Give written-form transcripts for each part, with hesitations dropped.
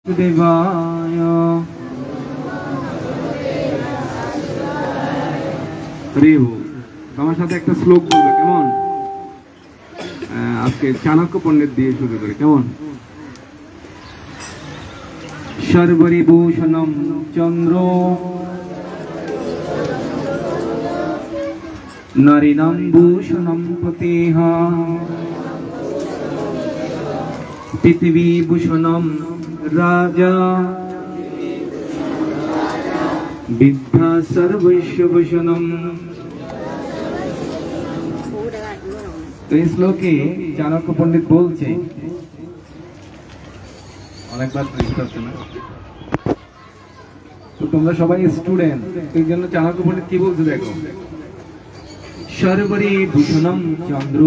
দেবায় RAB আমার সাথে একটা শ্লোক বলবে কেমন? আজকে চাণক্য পণ্ডিত দিয়ে শুরু করে কেমন? সর্বরিভূষণম চন্দ্র নরিণম ভূষণম প্রতিহ পৃথিবীভূষণম রাজা বিদ্যা সর্বৈশ্বভূষণম। তো এই শ্লোকে চাণক্য পণ্ডিত বলছে, অনেকবার তো তোমরা সবাই স্টুডেন্ট, এই জন্য চাণক্য পণ্ডিত কি বলছে দেখো, সর্বরিভূষণম চন্দ্র।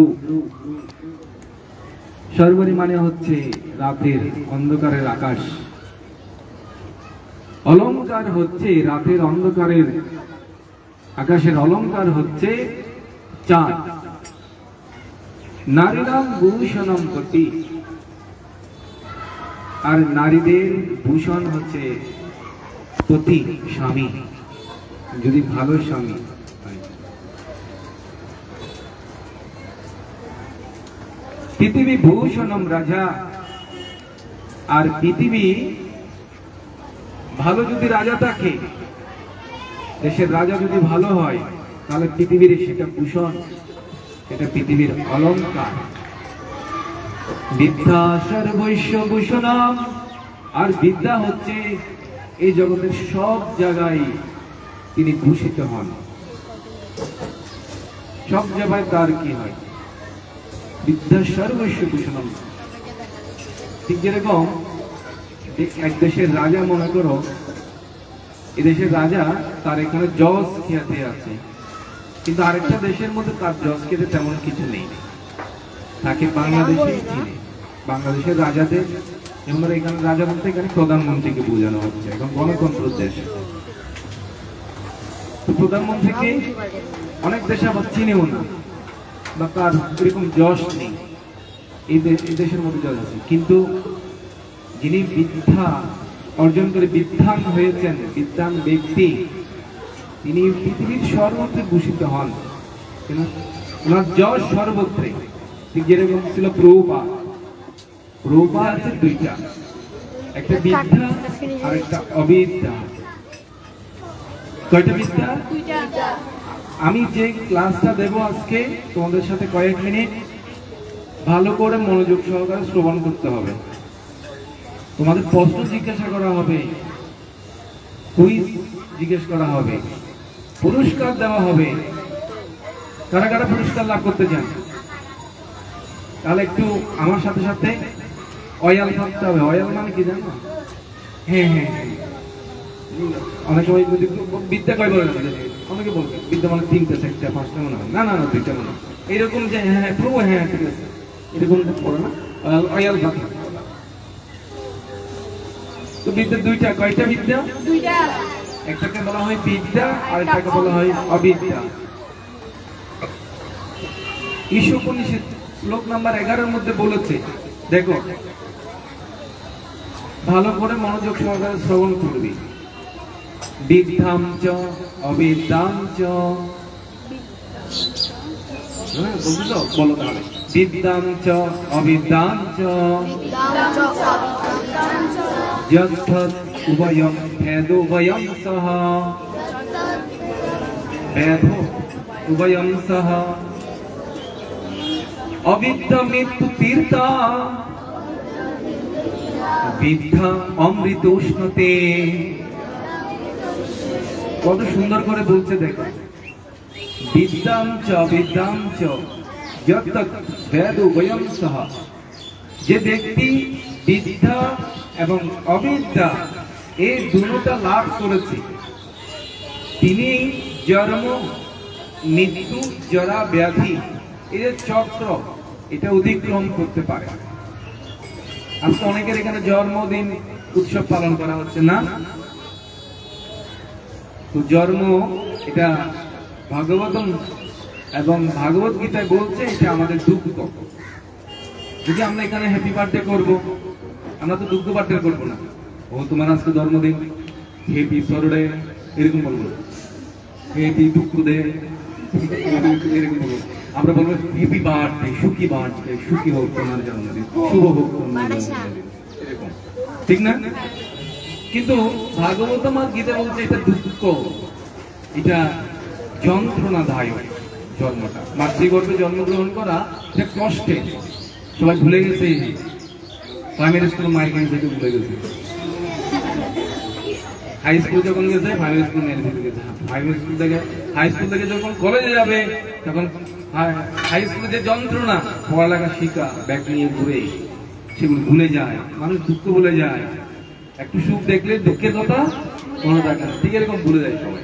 সর্বরি মানে হচ্ছে রাতের অন্ধকারের আকাশ, অলংকার হচ্ছে রাতের অন্ধকারের আকাশের অলংকার হচ্ছে চাঁদ। নারীরাম ভূষণম পতি, আর নারীদের ভূষণ হচ্ছে পতি, স্বামী, যদি ভালো স্বামী। পৃথিবী ভূষণম রাজা, আর পৃথিবী ভালো যদি রাজা থাকে, দেশের রাজা যদি ভালো হয়, তাহলে পৃথিবীর সেটা ভূষণ, এটা পৃথিবীর অলংকার। বিদ্যা সর্বৈশ্বভূষণম, আর বিদ্যা হচ্ছে এই জগতের সব জায়গায় তিনি ভূষিত হন, সব জায়গায় তার কি হয়, বিদ্যা সর্বৈশ্বভূষণম। ঠিক যেরকম এক দেশের রাজা, মনে করো এদেশের রাজা, তার এখানে যশ খ্যাতি আছে, কিন্তু আরেকটা দেশের মধ্যে তার যশ খেতে তেমন কিছু নেই, তাকে বাংলাদেশেই চিনে। বাংলাদেশের রাজাদের, যেমন এখানে রাজা বলতে এখানে প্রধানমন্ত্রীকে বোঝানো হচ্ছে, এখন গণতন্ত্র দেশ, তো প্রধানমন্ত্রীকে অনেক দেশে আবার চিনেও না, বা তার এরকম যশ নেই। এই দেশের মধ্যে যশ আছে, কিন্তু যিনি বিদ্যা অর্জন করে বিদ্বান হয়েছেন, বিদ্বান ব্যক্তি, তিনি পৃথিবীর সর্বত্র ভূষিত হন, ওনার যশ সর্বত্রে। ঠিক যেরকম ছিল প্রভুপাদ। প্রভুপাদ আছে দুইটা, একটা বিদ্যা আর একটা অবিদ্যা। কয়টা বিদ্যা? আমি যে ক্লাসটা দেব আজকে তোমাদের সাথে কয়েক মিনিট ভালো করে মনোযোগ সহকারে শ্রবণ করতে হবে। তোমাদের প্রশ্ন জিজ্ঞাসা করা হবে, কুইজ জিজ্ঞেস করা হবে, পুরস্কার দেওয়া হবে। কারা কারা পুরস্কার লাভ করতে চান? তাহলে একটু আমার সাথে সাথে অয়াল থাকতে হবে। অয়াল মানে কি জানো? হ্যাঁ হ্যাঁ হ্যাঁ, অনেক সময় বিদ্যা কয় বলে, অনেকে বলবে বিদ্যা মানে 3টা 4টা 5টা মনে হয়, না না না 2টা মনে হয়, এইরকম যে হ্যাঁ হ্যাঁ প্রভু হ্যাঁ ঠিক আছে, এরকম পড়ো না, অয়াল থাকে। তো বিদ্যা দুইটা, কয়টা বিদ্যা? দুইটা। একটাকে বলা হয় বিদ্যা, আর একটাকে বলা হয় অবিদ্যা। ঈশোপনিষদ শ্লোক নাম্বার 11-এর মধ্যে বলেছে, দেখো ভালো করে মনোযোগ সহকারে শ্রবণ করবি। বিদ্যাম চ অবিদ্যাম চ, বুঝলো? বলো তাহলে, বিদ্যাম চ অবিদ্যাম চ যৎ উভয়ং ভেদোভয়ং সহ, ভেদো উভয়ং সহ অবিদ্যা মৃত্যু তীর্থা বিদ্যা অমৃত উষ্ণতে। কত সুন্দর করে বলছে দেখো, বিদ্যাম চ বিদ্যাম চ যৎ বেদ উভয়ং সহ। যে ব্যক্তি বিদ্যা এবং অবিদ্যা এই দুটোটা লাভ করেছে, তিনি জন্ম মৃত্যু জরা ব্যাধি এর চক্র এটা অতিক্রম করতে পারে। আজকে অনেকের এখানে জন্মদিন উৎসব পালন করা হচ্ছে না, তো জন্ম এটা ভাগবতম এবং ভাগবত গীতায় বলছে এটা আমাদের দুঃখ। যদি আমরা এখানে হ্যাপি বার্থডে করবো, আমরা তো দুঃখ বার্থডে করবো না, ও তোমার আজকে জন্মদিন, হ্যাপি বার্থডে, এরকম বলবো, হ্যাপি দুঃখদে, এরকম বলবো। আমরা বলবো হ্যাপি বার্থডে, সুখী হোক তোমার জন্মদিন, শুভ হোক তোমার জন্মদিন, এরকম, ঠিক না? কিন্তু ভাগবত আমার গীতা বলছে এটা দুঃখ, এটা যন্ত্রণাদায়ক। জন্মটা, মাতৃগর্ভে জন্মগ্রহণ করা এটা কষ্টে। সবাই ভুলে গেছে প্রাইমারি স্কুল মায়ের কাছে থেকে, ভুলে গেছে হাই স্কুল যখন গেছে, প্রাইমারি স্কুল মেয়ের থেকে গেছে, প্রাইমারি স্কুল থেকে হাই স্কুল থেকে যখন কলেজে যাবে তখন হাই স্কুলে যে যন্ত্রণা, পড়ালেখা শিখা, ব্যাগ নিয়ে ঘুরে, সেগুলো ভুলে যায়, মানুষ দুঃখ ভুলে যায়, একটু সুখ দেখলে দুঃখের কথা মনে রাখে না, ঠিক এরকম ভুলে যায় সবাই।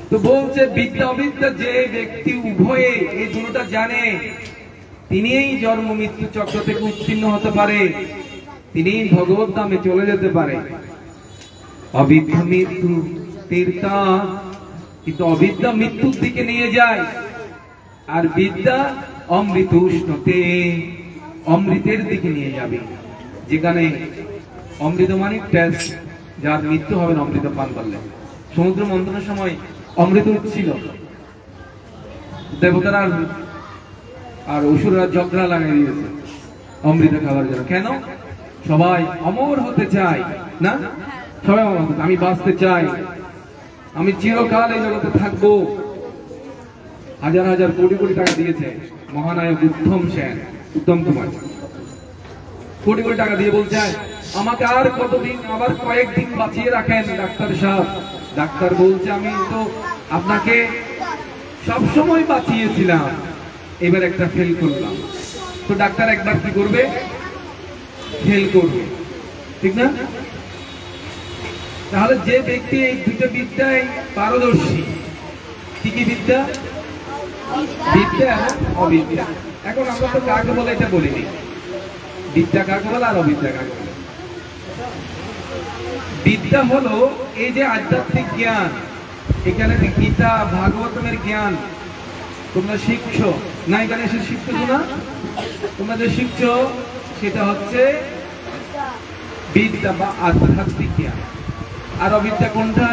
তো বলছে বিদ্যা অবিদ্যা যে ব্যক্তি উভয়ে এই দুটোটা জানে, তিনিই জন্ম মৃত্যু চক্র থেকে উত্তীর্ণ হতে পারে, তিনি ভগবত ধামে চলে যেতে পারে। অবিদ্যা মৃত্যু তীর্থা, কিন্তু অবিদ্যা মৃত্যুর দিকে নিয়ে যায়, আর বিদ্যা অমৃত উষ্ণতে, অমৃতের দিকে নিয়ে যাবে, যেখানে অমৃত মানে টেস্ট, যার মৃত্যু হবে না অমৃত পান করলে। সমুদ্র মন্থনের সময় অমৃত উঠছিল, দেবতারা আর অসুররা ঝগড়া লাগাই দিয়েছে অমৃত খাবার জন্য। কেন? সবাই অমর হতে চায় না, সবাই অমর হতে, আমি বাঁচতে চাই, আমি চিরকাল এই জগতে থাকবো। হাজার হাজার কোটি কোটি টাকা দিয়েছে মহানায়ক উত্তম কুমার, কোটি কোটি টাকা দিয়ে বলছে আমাকে আর কতদিন, আবার কয়েকদিন বাঁচিয়ে রাখেন ডাক্তার সাহেব। ডাক্তার বলছে আমি তো আপনাকে সবসময় বাঁচিয়েছিলাম, এবার একটা ফেল করলাম। তো ডাক্তার একবার কি করবে? ফেল করবে, ঠিক না? তাহলে যে ব্যক্তি এই দুটো বিদ্যায় পারদর্শী, কি কি বিদ্যা? বিদ্যা এবং অবিদ্যা। এখন আমরা তো কাকে বলে এটা বলিনি, বিদ্যা কাকে বলে আর অবিদ্যা কাকে বলে। বিদ্যা হলো এই যে আধ্যাত্মিক জ্ঞান, এখানে যে গীতা ভাগবতের জ্ঞান তোমরা শিখছো না, এখানে এসে শিখতেছো না, তোমরা যে শিখছো সেটা হচ্ছে বিদ্যা বা আধ্যাত্মিক জ্ঞান। আর অবিদ্যা কোনটা?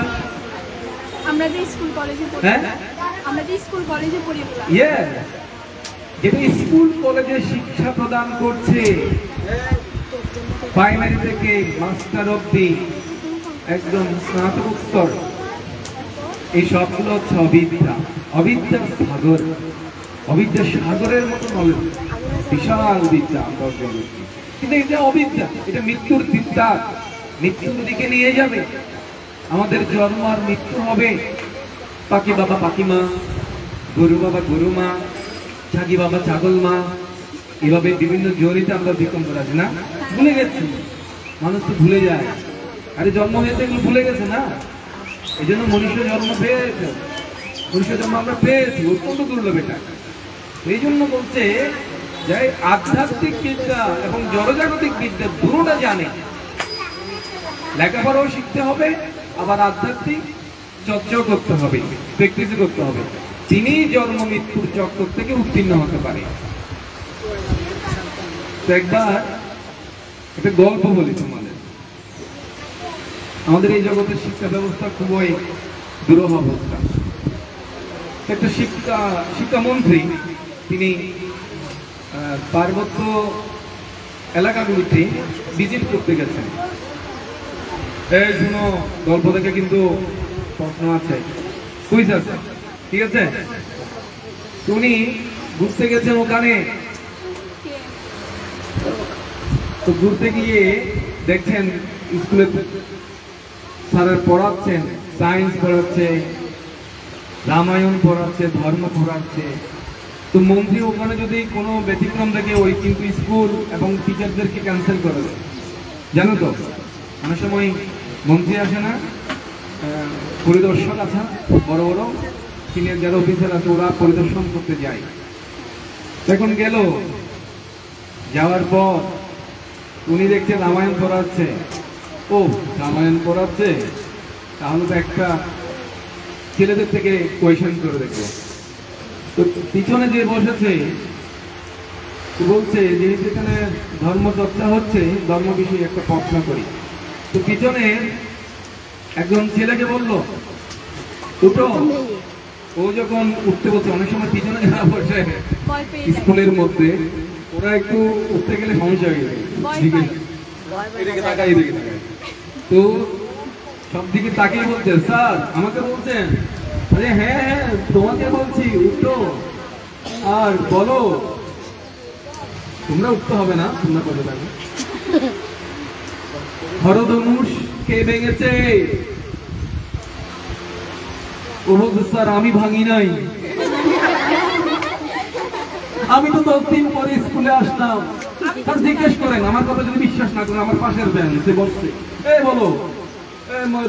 আমরা যে স্কুল কলেজে পড়ি, আমরা যে স্কুল কলেজে পড়ি, যেটা স্কুল কলেজে শিক্ষা প্রদান করছে, প্রাইমারি থেকে মাস্টার অবধি একদম স্নাতকোত্তর, এই সবগুলো হচ্ছে অবিদ্যা। অবিদ্যার সাগর, অবিদ্যার সাগরের মতো নলেজ, বিশাল বিদ্যা আমরা অর্জন করছি। কিন্তু এটা অবিদ্যা, এটা মৃত্যুর বিদ্যা, মৃত্যুর দিকে নিয়ে যাবে। আমাদের জন্ম আর মৃত্যু হবে, পাখি বাবা পাখিমা, গরু বাবা গরু মা, ছাগি বাবা ছাগল মা, এভাবে বিভিন্ন জড়িতে আমরা বিকম করাছি না, ভুলে গেছি। মানুষ তো ভুলে যায়, আরে জন্ম হয়েছে এগুলো ভুলে গেছে না, এই জন্য মনুষ্য জন্ম পেয়েছে, মনুষ্য জন্ম আমরা পেয়েছি, অত্যন্ত দুর্লভ এটা। এই জন্য বলছে যে আধ্যাত্মিক বিদ্যা এবং জড়জাগতিক বিদ্যা দুটোটা জানে, লেখাপড়াও শিখতে হবে, আবার আধ্যাত্মিক চর্চাও করতে হবে, প্র্যাকটিস করতে হবে, তিনি জন্ম মৃত্যুর চক্র থেকে উত্তীর্ণ হতে পারে। একবার একটা গল্প বলি তোমাদের। আমাদের এই জগতের শিক্ষা ব্যবস্থা খুবই দুরূহ অবস্থা। একটা শিক্ষামন্ত্রী তিনি পার্বত্য এলাকাগুলিতে ভিজিট করতে গেছেন। এই শুনো, গল্প থেকে কিন্তু প্রশ্ন আছে, কুইজ আছে, ঠিক আছে? উনি ঘুরতে গেছেন ওখানে, তো ঘুরতে গিয়ে দেখছেন স্কুলে স্যারের পড়াচ্ছেন, সায়েন্স পড়াচ্ছে, রামায়ণ পড়াচ্ছে, ধর্ম পড়াচ্ছে। তো মন্ত্রী ওখানে যদি কোনো ব্যতিক্রম থাকে, ওই কিন্তু স্কুল এবং টিচারদেরকে ক্যান্সেল করে দেয়, জানো তো? অনেক সময় মন্ত্রী আসে না, পরিদর্শক আছে, বড় বড় সিনিয়র যারা অফিসার আছে, ওরা পরিদর্শন করতে যায়। এখন গেল, যাওয়ার পর উনি দেখছে রামায়ণ পড়াচ্ছে। ও রামায়ণ পড়াচ্ছে, তাহলে তো একটা ছেলেদের থেকে কোয়েশন করে দেখবো। তো পিছনে যে বসেছে বলছে যে এখানে ধর্ম চর্চা হচ্ছে, ধর্ম বিষয়ে একটা প্রশ্ন করি। তো পিছনে একজন ছেলেকে বললো উঠো। ও যখন উঠতে বলছে, অনেক সময় পিছনে যারা বসে ভয় পেয়ে যায়। স্কুলের মধ্যে ওরা একটু উঠতে গেলে সমস্যা হয়ে যায়, ভয় দিকে পায়। এদিকে তাকায় এদিকে তাকায়। তো সব দিকে তাকিয়ে বলছে, স্যার আমাকে বলছেন? আরে হ্যাঁ হ্যাঁ তোমাকে বলছি, উঠো আর বলো। তোমরা উঠতে হবে না, তোমরা বলে থাকো। হরধনুষ কে ভেঙেছে? ও বলছে, স্যার আমি ভাঙি নাই, আমি তো 10 দিন পরে স্কুলে আসলাম। স্যার জিজ্ঞেস করেন, আমার কথা যদি বিশ্বাস না করেন আমার পাশের বেঞ্চে বসছে, এই বলো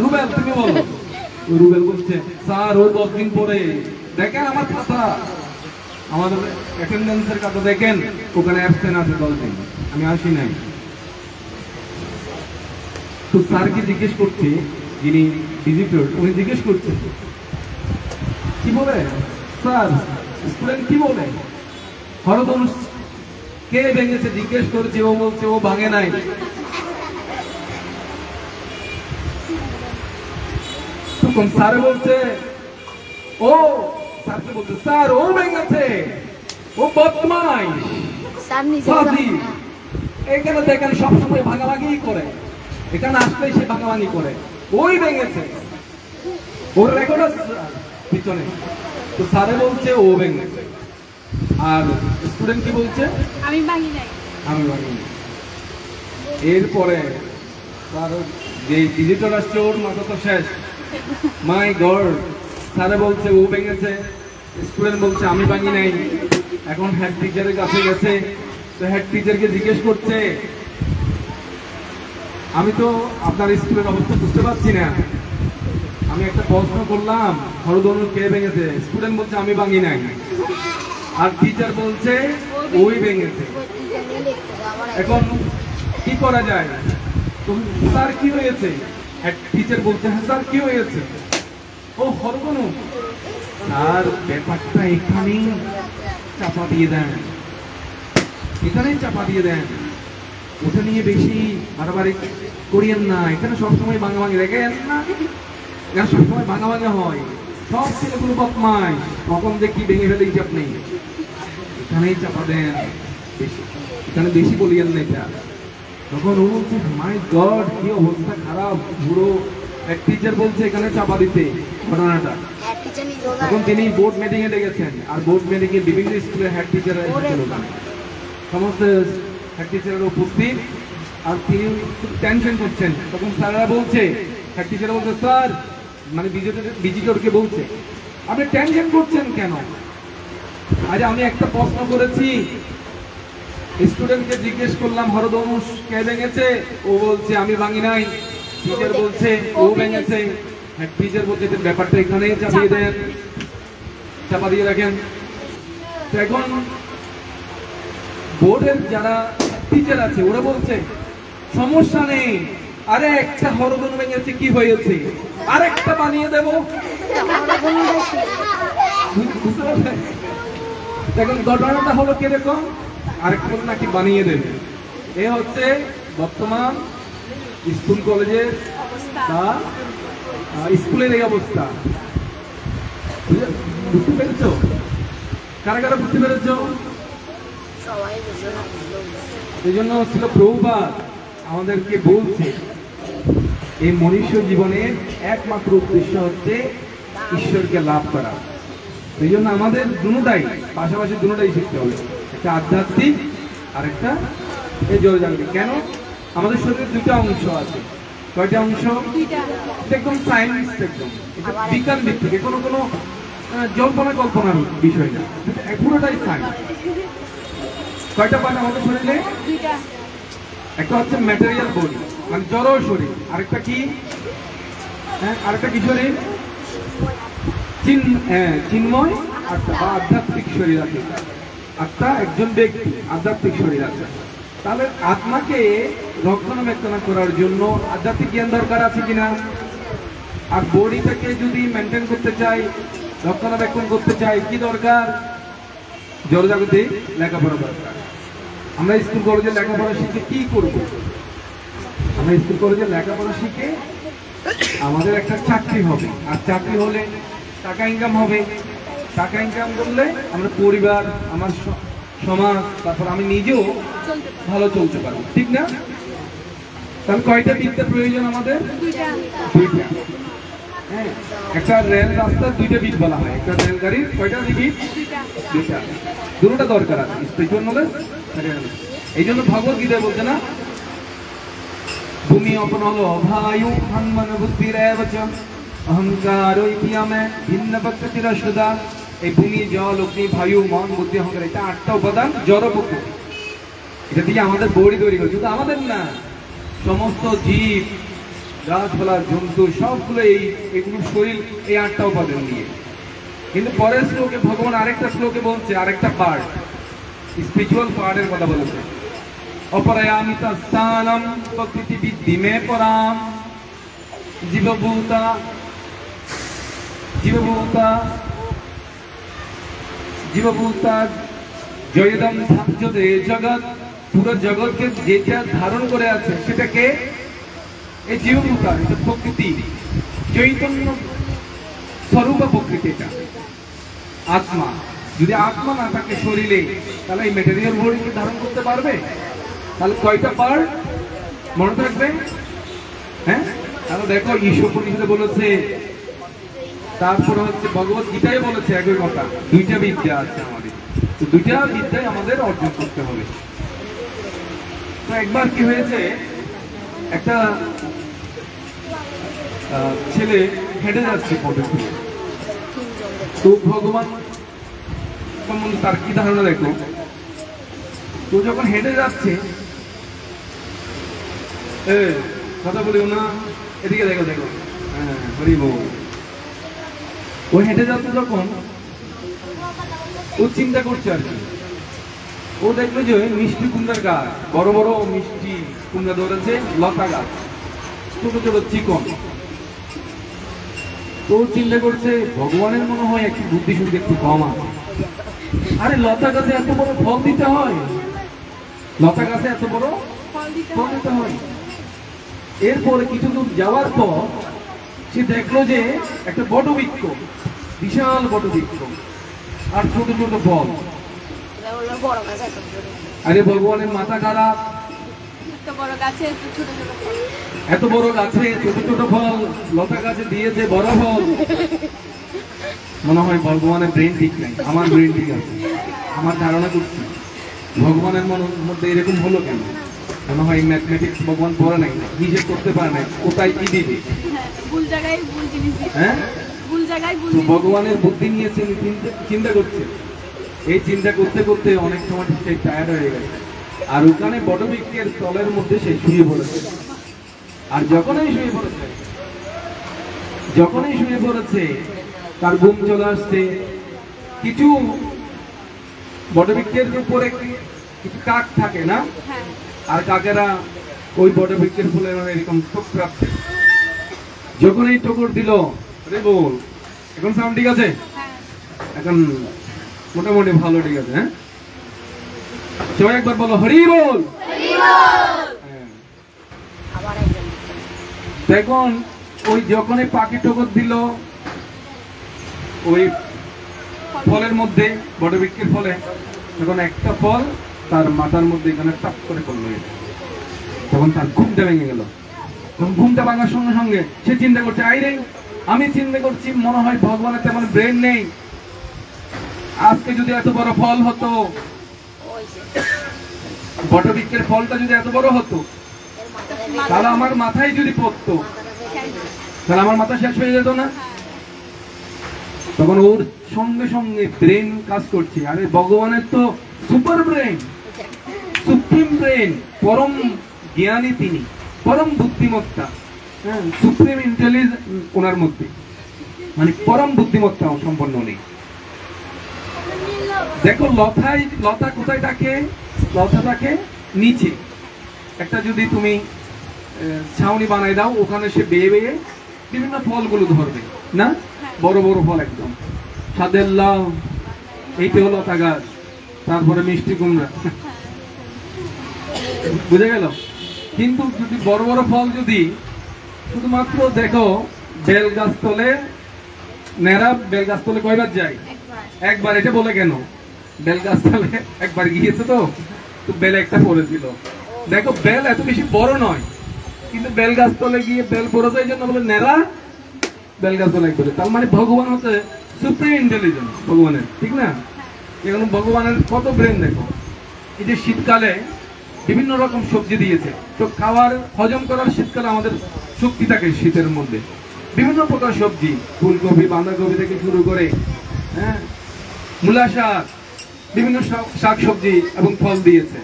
রুবেল তুমি বলো। রুবেল বলছে, স্যার ও 10 দিন পরে, দেখেন আমার খাতা, আমাদের অ্যাটেন্ডেন্সের কথা দেখেন, ওখানে অ্যাবসেন্ট আছে 10 দিন, আমি আসি নাই। তো স্যারকে জিজ্ঞেস করছে, যিনি ভিজিটর উনি জিজ্ঞেস করছে কি বলে, স্যার স্টুডেন্ট কি বলে, হরধনুষ কে ভেঙেছে জিজ্ঞেস করছে। ও বলছে ও ভাঙে নাই। তখন স্যার বলছে, ও স্যারকে বলছে, স্যার ও ভেঙেছে, ও বদমাইশ ফাজিল। এখানে দেখেন সবসময় ভাগাভাগি করে, এখানে আসলে সে ভাগাভাগি করে, ওই ভেঙেছে, ওর রেকর্ড আছে পিছনে। তো স্যারে বলছে ও ভেঙেছে, আর স্টুডেন্ট কি বলছে, আমি ভাঙি নাই। আমি ভাঙিনি। এরপরে তার যে ভিজিটর আসছে ওর মাথা তো শেষ, মাই গড। স্যারে বলছে ও ভেঙেছে, স্টুডেন্ট বলছে আমি ভাঙি নাই। এখন হেড টিচারের কাছে গেছে, তো হেড টিচারকে জিজ্ঞেস করছে, আমি তো আপনার স্কুলের অবস্থা বুঝতে পারছি না, আমি একটা প্রশ্ন করলাম হরধনুষ কে ভেঙেছে, স্টুডেন্ট বলছে আমি ভাঙি নাই, আর টিচার বলছে ওই ভেঙেছে। এখন কি করা যায়? তো স্যার কি হয়েছে? টিচার বলছে, হ্যাঁ স্যার কি হয়েছে? ও হরধনু, আর ব্যাপারটা এখানেই চাপা দিয়ে দেন, এখানেই চাপা দিয়ে দেন, ওটা নিয়ে বেশি বাড়াবাড়ি করিয়েন না, এখানে সবসময় ভাঙাভাঙি দেখেন না, এখানে সবসময় ভাঙাভাঙি হয়, সব ছেলেগুলো বদমাইশ, কখন দেখি ভেঙে ফেলে হিসাব নেই, এখানেই চাপা দেন বেশি, এখানে বেশি বলিয়েন না এটা। তখন ও বলছে মাই গড কি অবস্থা খারাপ, পুরো এক টিচার বলছে এখানে চাপা দিতে ঘটনাটা। তখন তিনি বোর্ড মিটিং এ ডেকেছেন, আর বোর্ড মিটিং এ বিভিন্ন স্কুলের হেড টিচাররা এসেছিল ওখানে, সমস্ত হেড টিচারের উপস্থিত, আর তিনি টেনশন করছেন। তখন স্যাররা বলছে, হেড টিচার বলছে, স্যার মানে ভিজিটরকে বলছে, আপনি টেনশন করছেন কেন? আরে আমি একটা প্রশ্ন করেছি, স্টুডেন্টকে জিজ্ঞেস করলাম হরধনুষ কে ভেঙেছে, ও বলছে আমি ভাঙি নাই, টিচার বলছে ও ভেঙেছে। হেড টিচার বলছে ব্যাপারটা এখানেই চাপিয়ে দেন, চাপা দিয়ে রাখেন। তো এখন বোর্ডের যারা টিচার আছে ওরা বলছে সমস্যা নেই, আরে একটা হরধনু ভেঙেছে কি হয়েছে, আরেকটা বানিয়ে দেবো। বুঝতে পারলেন? এখন ঘটনাটা হলো কিরকম, আরেকটা নাকি বানিয়ে দেবে। এ হচ্ছে বর্তমান স্কুল কলেজের বা স্কুলের এই অবস্থা। বুঝতে পেরেছ? কারা কারা বুঝতে পেরেছ? এই জন্য ছিল প্রভুপাদ আমাদেরকে বলছে, এই মনুষ্য জীবনের একমাত্র উদ্দেশ্য হচ্ছে ঈশ্বরকে লাভ করা। এই জন্য আমাদের দুটাই পাশাপাশি দুটাই শিখতে হবে, একটা আধ্যাত্মিক আর একটা এই জলজাগতিক। কেন? আমাদের শরীরে দুটো অংশ আছে। কয়টা অংশ? একদম সায়েন্স, একদম বিজ্ঞান ভিত্তিক, কোনো কোনো জল্পনা কল্পনার বিষয় না, পুরোটাই সায়েন্স। কয়টা পার্ট আমাদের শরীরে? একটা হচ্ছে ম্যাটেরিয়াল বডি, মানে জড় শরীর। আরেকটা কি? আরেকটা কি শরীর? চিন্ময় আত্মা বা আধ্যাত্মিক শরীর আছে। আত্মা একজন ব্যক্তি, আধ্যাত্মিক শরীর আছে। তাহলে আত্মাকে রক্ষণাবেক্ষণ করার জন্য আধ্যাত্মিক জ্ঞান দরকার আছে কিনা? আর বডিটাকে যদি মেনটেন করতে চাই, রক্ষণাবেক্ষণ করতে চাই, কি দরকার? জড়জাগতিক লেখাপড়া দরকার। আমরা স্কুল কলেজে লেখাপড়া শিখে কি করবো? আমরা স্কুল কলেজে লেখাপড়া শিখে আমাদের একটা চাকরি হবে, আর চাকরি হলে টাকা ইনকাম হবে, টাকা ইনকাম করলে আমরা পরিবার, আমার সমাজ, তারপর আমি নিজেও ভালো চলতে পারবো, ঠিক না? তাহলে কয়টা বিদ্যার প্রয়োজন আমাদের? দুইটা। হ্যাঁ, একটা রেল রাস্তার দুইটা বিট বলা হয়, একটা রেলগাড়ির কয়টা বিট? দুইটা। দুটোটা দরকার আছে, স্পিরিচুয়াল নলেজ। এই জন্য ভগবত গীতায় বলছে না, ভূমি অপনল ভায়ু হনুমান বুদ্ধির অহংকার ভিন্ন প্রকৃতির সুদা। এই ভূমি, জল, অগ্নি, বায়ু, মন, বুদ্ধি, অহংকার, এটা 8টা উপাদান জড় প্রকৃতি। এটা দিয়ে আমাদের বডি তৈরি করে, শুধু আমাদের না, সমস্ত জীব, গাছপালা, জন্তু সবগুলো এইগুলোর শরীর এই 8টা উপাদান দিয়ে। কিন্তু পরের শ্লোকে ভগবান আরেকটা শ্লোকে বলছে, আরেকটা পার্ট, স্পিরিচুয়াল পার্টের কথা বলেছে, অপরায়ামিতা স্থানম প্রকৃতি বিদ্ধি মে পরাম জীবভূতা জয়দম ধার্যতে জগৎ। পুরো জগৎকে যেটা ধারণ করে আছে সেটাকে এই জীবভূতা, এটা প্রকৃতি, চৈতন্য স্বরূপ প্রকৃতি, এটা আত্মা। যদি আত্মা না থাকে শরীরে, তাহলে এই ম্যাটেরিয়াল বডিকে ধারণ করতে পারবে? তাহলে কয়টা পার্ট মনে থাকবে? হ্যাঁ, তাহলে দেখো ঈশ্বর পরিষদে বলেছে, তারপরে হচ্ছে ভগবত গীতায় বলেছে একই কথা, দুইটা বিদ্যা আছে আমাদের, তো দুইটা বিদ্যায় আমাদের অর্জন করতে হবে। তো একবার কি হয়েছে, একটা ছেলে হেঁটে যাচ্ছে পথে, তো ভগবান সম্বন্ধে তার কি ধারণা দেখো, তো যখন হেঁটে যাচ্ছে, কথা বলিও না, এদিকে দেখো দেখো, হ্যাঁ হরি বল। ও হেঁটে যাচ্ছে যখন, ও চিন্তা করছে আর কি, ও দেখলো যে মিষ্টি কুমড়ার গাছ, বড় বড় মিষ্টি কুমড়া ধরেছে, লতা গাছ, ছোট ছোট চিকন। তো চিন্তা করছে ভগবানের মনে হয় একটু বুদ্ধি শুদ্ধি একটু কম আছে, আরে লতা গাছে এত বড় ফল দিতে হয়, লতা গাছে এত বড় ফল দিতে হয়। এরপরে কিছু দূর যাওয়ার পর সে দেখলো যে একটা বটবৃক্ষ, বিশাল বটবৃক্ষ, আর ছোট ছোট ফল। আরে ভগবানের মাথা খারাপ, এত বড় গাছে ছোট ছোট ফল, লতা গাছে দিয়েছে বড় ফল। মনে হয় ভগবানের ব্রেন ঠিক নাই, আমার ব্রেন ঠিক আছে, আমার ধারণা করছি ভগবানের মধ্যে এরকম হলো কেন? মনে হয় ম্যাথমেটিক্স ভগবান পড়ে নাই, হিসেব করতে পারে নাই, কোথায় কি দিবে। হ্যাঁ, ভগবানের বুদ্ধি নিয়েছে, চিন্তা করছে, এই চিন্তা করতে করতে অনেক সময় ঠিক টায়ার্ড হয়ে গেছে, আর ওখানে বটবৃক্ষের তলের মধ্যে সে শুয়ে পড়েছে। আর যখনই শুয়ে পড়েছে তার ঘুম চলে আসছে। কিছু বটবৃক্ষের উপরে কিছু কাক থাকে না, আর কাকেরা ওই বটবৃক্ষের ফুলে এরকম ঠোকরাচ্ছে। যখন এই ঠোকর দিল, রে বল, এখন সাউন্ড ঠিক আছে? এখন মোটামুটি ভালো, ঠিক আছে। হ্যাঁ, সবাই একবার বলো হরি বল। দেখুন ওই যখনই পাখি ঠোকর দিল ওই ফলের মধ্যে, বটবৃক্ষের ফলে, তখন একটা ফল তার মাথার মধ্যে এখানে টাপ করে পড়লো, তখন তার ঘুমটা ভেঙে গেল। তখন ঘুমটা ভাঙার সঙ্গে সঙ্গে সে চিন্তা করছে, আইরে আমি চিন্তা করছি মনে হয় ভগবানের তেমন ব্রেন নেই, আজকে যদি এত বড় ফল হতো, বটবৃক্ষের ফলটা যদি এত বড় হতো, তাহলে আমার মাথায় যদি পড়তো, তাহলে আমার মাথা শেষ হয়ে যেত না। তখন ওর সঙ্গে সঙ্গে ব্রেন কাজ করছে, আরে ভগবানের তো সুপার ব্রেন, সুপ্রিম ব্রেন, পরম জ্ঞানী তিনি, পরম বুদ্ধিমত্তা, হ্যাঁ, সুপ্রিম ইন্টেলিজেন্স ওনার মধ্যে, মানে পরম বুদ্ধিমত্তা সম্পন্ন নেই। দেখো লতা কোথায় থাকে? লতা থাকে নিচে। একটা যদি তুমি ছাউনি বানাই দাও, ওখানে সে বেয়ে বেয়ে বিভিন্ন ফলগুলো ধরবে না, বড় বড় ফল একদম, সাদের লাউ, এইটা হলো লতা গাছ, তারপরে মিষ্টি কুমড়া, বুঝে গেল? কিন্তু যদি বড় বড় ফল যদি শুধুমাত্র দেখো বেল গাছ তলে নেড়া বেল গাছ তলে কয়বার যায়? একবার। এটা বলে কেন? বেল গাছ তলে একবার গিয়েছে তো বেল একটা পড়েছিল। দেখো বেল এত বেশি বড় নয়, কিন্তু বেল গাছ তলে গিয়ে বেল পড়ে যায় জন্য বলে নেড়া বেল গাছ তলে একবার। তার মানে ভগবান হচ্ছে সুপ্রিম ইন্টেলিজেন্স ভগবানের, ঠিক না? এখন ভগবানের কত ব্রেন দেখো। এই যে শীতকালে বিভিন্ন রকম সবজি দিয়েছে, তো খাওয়ার হজম করার শীতকালে আমাদের শক্তি থাকে শীতের মধ্যে। বিভিন্ন প্রকার সবজি, ফুলকপি বাঁধাকপি থেকে শুরু করে হ্যাঁ মূলা শাক, বিভিন্ন শাক সবজি এবং ফল দিয়েছে।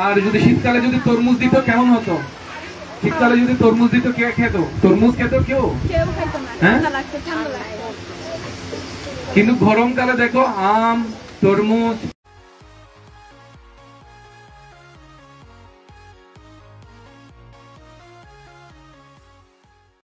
আর যদি শীতকালে যদি তরমুজ দিত কেমন হতো? শীতকালে যদি তরমুজ দিত কে খেত? তরমুজ খেত কেউ? হ্যাঁ, কিন্তু গরমকালে দেখো আম, তরমুজ,